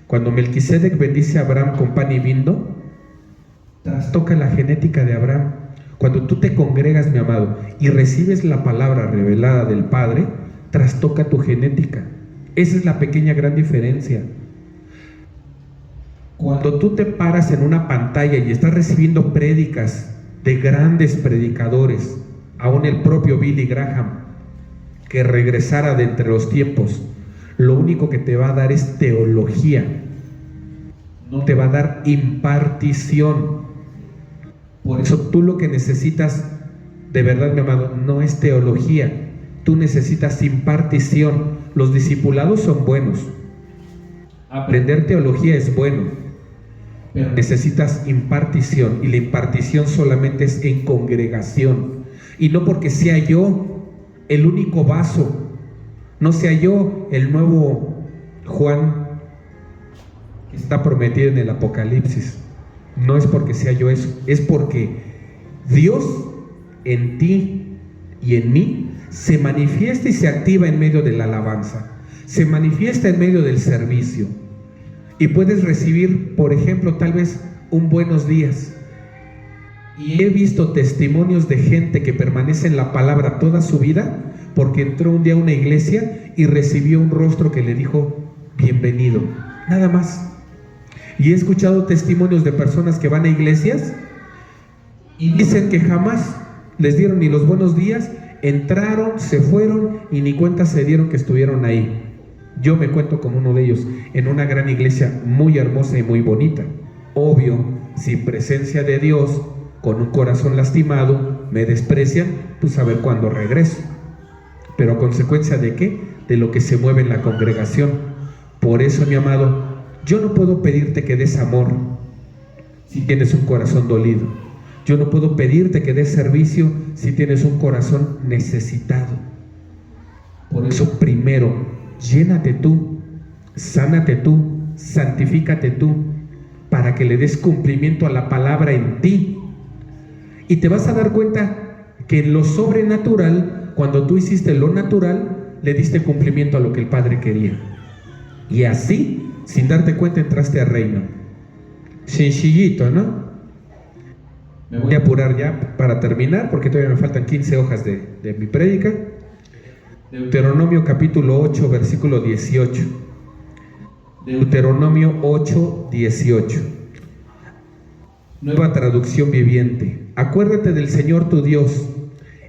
Cuando Melquisedec bendice a Abraham con pan y vino, trastoca la genética de Abraham. Cuando tú te congregas, mi amado, y recibes la palabra revelada del Padre, trastoca tu genética. Esa es la pequeña gran diferencia. Cuando tú te paras en una pantalla y estás recibiendo prédicas de grandes predicadores, aún el propio Billy Graham, que regresara de entre los tiempos, lo único que te va a dar es teología, no te va a dar impartición. Por eso tú lo que necesitas, de verdad, mi amado, no es teología, tú necesitas impartición. Los discipulados son buenos, aprender teología es bueno, pero necesitas impartición, y la impartición solamente es en congregación, y no porque sea yo el único vaso, no sea yo el nuevo Juan que está prometido en el Apocalipsis. No es porque sea yo eso, es porque Dios en ti y en mí se manifiesta y se activa en medio de la alabanza, se manifiesta en medio del servicio. Y puedes recibir, por ejemplo, tal vez un buenos días. Y he visto testimonios de gente que permanece en la palabra toda su vida porque entró un día a una iglesia y recibió un rostro que le dijo bienvenido, nada más. Y he escuchado testimonios de personas que van a iglesias y dicen que jamás les dieron ni los buenos días, entraron, se fueron y ni cuenta se dieron que estuvieron ahí. Yo me cuento como uno de ellos, en una gran iglesia muy hermosa y muy bonita. Obvio, sin presencia de Dios, con un corazón lastimado, me desprecian, pues a ver cuándo regreso. Pero a consecuencia de qué? De lo que se mueve en la congregación. Por eso, mi amado, yo no puedo pedirte que des amor si tienes un corazón dolido. Yo no puedo pedirte que des servicio si tienes un corazón necesitado. Por eso, primero, llénate tú, sánate tú, santifícate tú, para que le des cumplimiento a la palabra en ti. Y te vas a dar cuenta que en lo sobrenatural, cuando tú hiciste lo natural, le diste cumplimiento a lo que el Padre quería. Y así, sin darte cuenta, entraste al reino. Sencillito, ¿no? Me voy a apurar ya para terminar, porque todavía me faltan 15 hojas de mi prédica. Deuteronomio capítulo 8, versículo 18. Deuteronomio 8, 18. Nueva traducción viviente. Acuérdate del Señor tu Dios.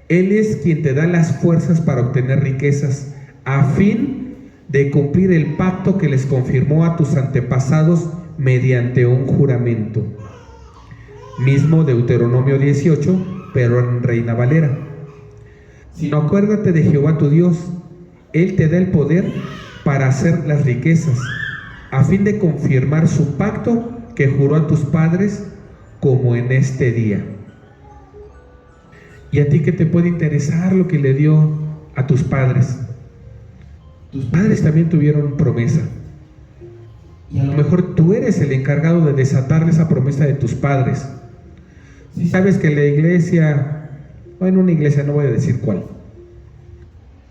Él es quien te da las fuerzas para obtener riquezas, a fin de cumplir el pacto que les confirmó a tus antepasados mediante un juramento. Mismo Deuteronomio 18, pero en Reina Valera. Sino acuérdate de Jehová tu Dios. Él te da el poder para hacer las riquezas, a fin de confirmar su pacto que juró a tus padres, como en este día. ¿Y a ti qué te puede interesar lo que le dio a tus padres? Tus padres también tuvieron promesa. Y a lo mejor tú eres el encargado de desatar esa promesa de tus padres. Si sabes que la iglesia, o en una iglesia, no voy a decir cuál,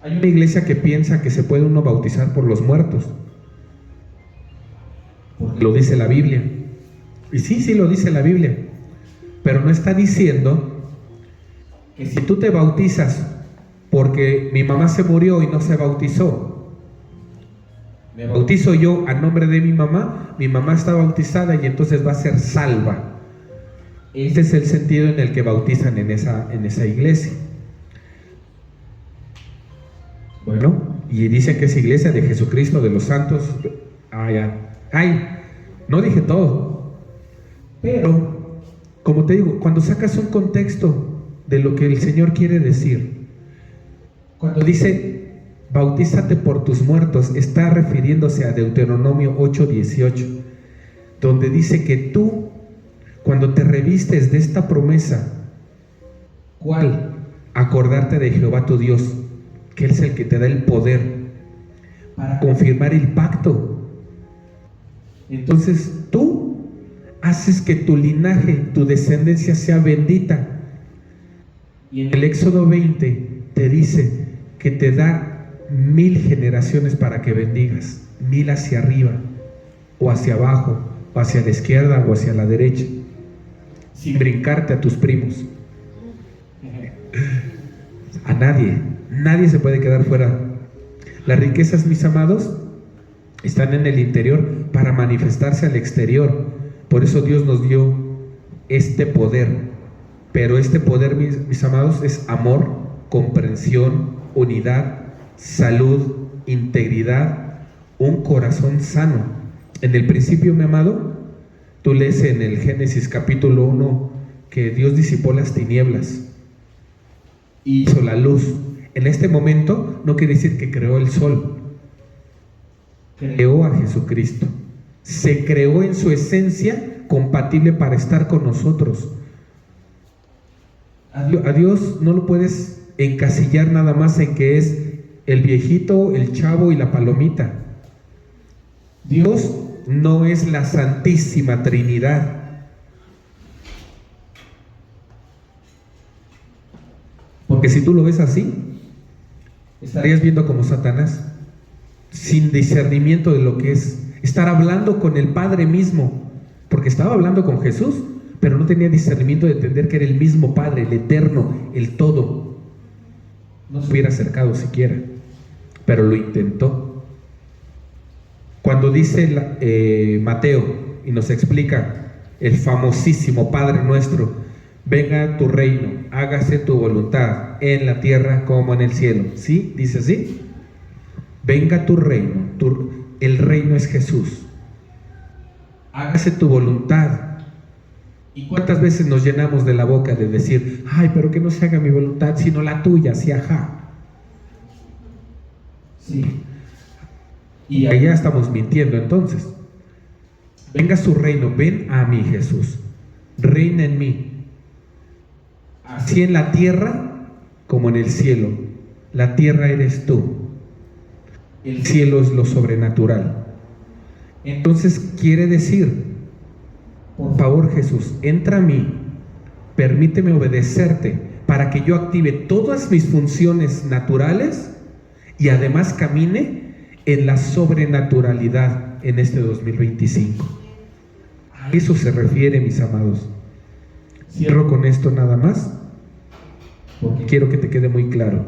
hay una iglesia que piensa que se puede uno bautizar por los muertos. Lo dice la Biblia. Y sí lo dice la Biblia. Pero no está diciendo que si tú te bautizas porque mi mamá se murió y no se bautizó, me bautizo yo a nombre de mi mamá está bautizada y entonces va a ser salva. Este es el sentido en el que bautizan en esa iglesia. Bueno, y dice que es iglesia de Jesucristo, de los santos. No dije todo. Pero, como te digo, cuando sacas un contexto de lo que el Señor quiere decir, cuando dice, bautízate por tus muertos, está refiriéndose a Deuteronomio 8:18, donde dice que tú, cuando te revistes de esta promesa, ¿cuál? Acordarte de Jehová tu Dios, que Él es el que te da el poder para confirmar el pacto. Entonces tú haces que tu linaje, tu descendencia sea bendita. Y en el Éxodo 20 te dice que te da 1000 generaciones para que bendigas, 1000 hacia arriba, o hacia abajo, o hacia la izquierda, o hacia la derecha, sin brincarte a tus primos. A nadie se puede quedar fuera. Las riquezas, mis amados, están en el interior para manifestarse al exterior. Por eso Dios nos dio este poder. Pero este poder, mis amados, es amor, comprensión, unidad, salud, integridad, un corazón sano. En el principio, mi amado, tú lees en el Génesis capítulo 1 que Dios disipó las tinieblas y hizo la luz. En este momento no quiere decir que creó el sol, creó a Jesucristo. Se creó en su esencia compatible para estar con nosotros. A Dios no lo puedes encasillar nada más en que es el viejito, el chavo y la palomita. Dios no es la Santísima Trinidad. Porque si tú lo ves así, estarías viendo como Satanás, sin discernimiento de lo que es estar hablando con el Padre mismo, porque estaba hablando con Jesús, pero no tenía discernimiento de entender que era el mismo Padre, el eterno, el todo. No se hubiera acercado siquiera, pero lo intentó. Cuando dice Mateo y nos explica el famosísimo Padre nuestro: venga tu reino, hágase tu voluntad en la tierra como en el cielo. ¿Sí? Dice así. Venga tu reino, el reino es Jesús. Hágase tu voluntad. ¿Y cuántas veces nos llenamos de la boca de decir: ay, pero que no se haga mi voluntad sino la tuya? Sí, ajá. Sí. Y allá estamos mintiendo entonces. Venga su reino, ven a mí, Jesús. Reina en mí. Así en la tierra como en el cielo. La tierra eres tú. El cielo es lo sobrenatural. Entonces quiere decir: por favor, Jesús, entra a mí, permíteme obedecerte para que yo active todas mis funciones naturales y además camine en la sobrenaturalidad en este 2025. A eso se refiere, mis amados. Cierro con esto nada más, porque quiero que te quede muy claro.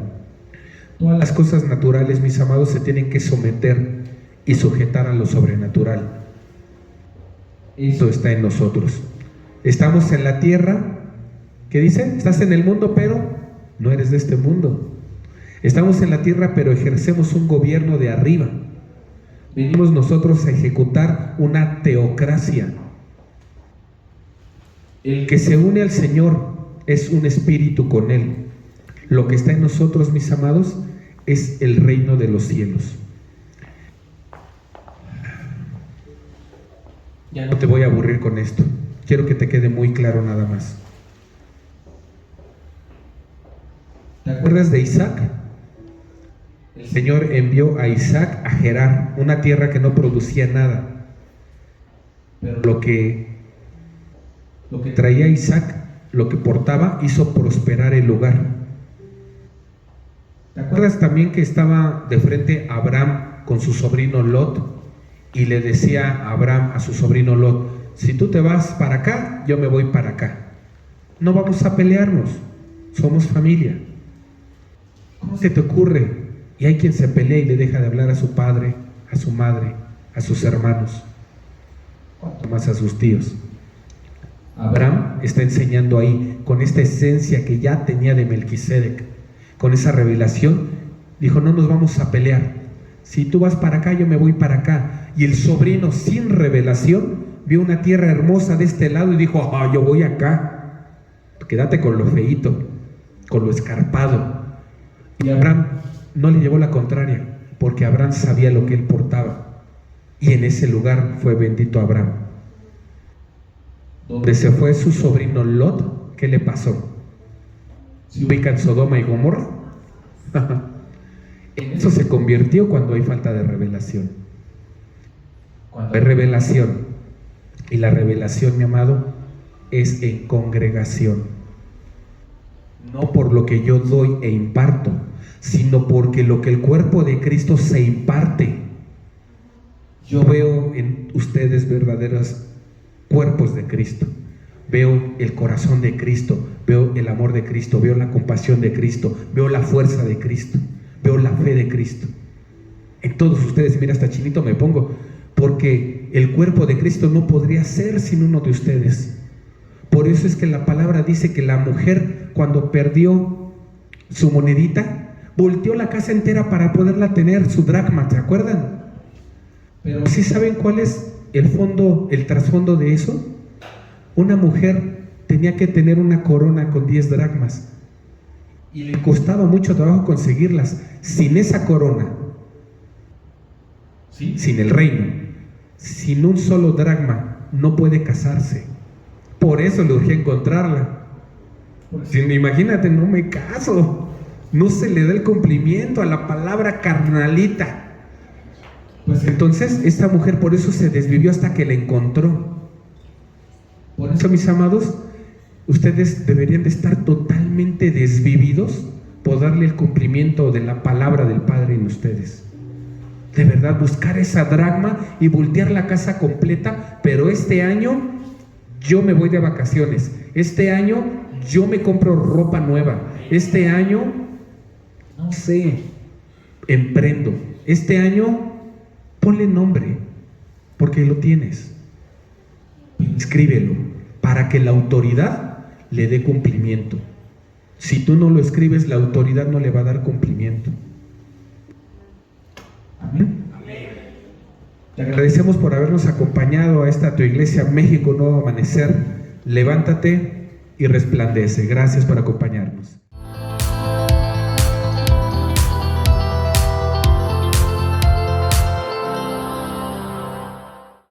Todas las cosas naturales, mis amados, se tienen que someter y sujetar a lo sobrenatural. Eso está en nosotros. Estamos en la tierra, ¿qué dice? Estás en el mundo, pero no eres de este mundo. Estamos en la tierra, pero ejercemos un gobierno de arriba. Venimos nosotros a ejecutar una teocracia. El que se une al Señor es un espíritu con Él. Lo que está en nosotros, mis amados, es el reino de los cielos. Ya no te voy a aburrir con esto. Quiero que te quede muy claro nada más. ¿Te acuerdas de Isaac? El Señor envió a Isaac a Gerar, una tierra que no producía nada. Pero lo que traía Isaac, lo que portaba, hizo prosperar el lugar. ¿Te acuerdas también que estaba de frente Abraham con su sobrino Lot? Y le decía Abraham a su sobrino Lot: si tú te vas para acá, yo me voy para acá. No vamos a pelearnos, somos familia. ¿Cómo se te ocurre? Y hay quien se pelea y le deja de hablar a su padre, a su madre, a sus hermanos, cuanto más a sus tíos. Abraham está enseñando ahí, con esta esencia que ya tenía de Melquisedec, con esa revelación, dijo: no nos vamos a pelear. Si tú vas para acá, yo me voy para acá. Y el sobrino, sin revelación, vio una tierra hermosa de este lado y dijo: yo voy acá. Quédate con lo feíto, con lo escarpado. Y Abraham no le llevó la contraria, porque Abraham sabía lo que él portaba. Y en ese lugar fue bendito Abraham. Donde se fue su sobrino Lot, ¿qué le pasó? ¿Se ubican Sodoma y Gomorra? En eso se convirtió cuando hay falta de revelación. Cuando hay revelación, y la revelación, mi amado, es en congregación. No por lo que yo doy e imparto, sino porque lo que el cuerpo de Cristo se imparte. Yo veo en ustedes verdaderos cuerpos de Cristo. Veo el corazón de Cristo, veo el amor de Cristo, veo la compasión de Cristo, veo la fuerza de Cristo, veo la fe de Cristo. En todos ustedes, mira, hasta chinito me pongo, porque el cuerpo de Cristo no podría ser sin uno de ustedes. Por eso es que la palabra dice que la mujer, cuando perdió su monedita, volteó la casa entera para poderla tener, su dracma, ¿se acuerdan? Pero ¿sí saben cuál es el fondo, el trasfondo de eso? Una mujer tenía que tener una corona con 10 dracmas y le costaba mucho trabajo conseguirlas. Sin esa corona, ¿sí?, sin el reino, sin un solo dracma, no puede casarse. Por eso le urgía encontrarla. Si, imagínate, no me caso, no se le da el cumplimiento a la palabra carnalita. Pues entonces esta mujer por eso se desvivió hasta que la encontró. Por eso, mis amados, ustedes deberían de estar totalmente desvividos por darle el cumplimiento de la palabra del Padre en ustedes. De verdad, buscar esa dracma y voltear la casa completa. Pero este año yo me voy de vacaciones. Este año yo me compro ropa nueva. Este año, no sé, emprendo. Este año ponle nombre, porque lo tienes. Escríbelo para que la autoridad le dé cumplimiento. Si tú no lo escribes, la autoridad no le va a dar cumplimiento. Amén. Te agradecemos por habernos acompañado a esta tu iglesia México Nuevo Amanecer. Levántate y resplandece. Gracias por acompañarnos.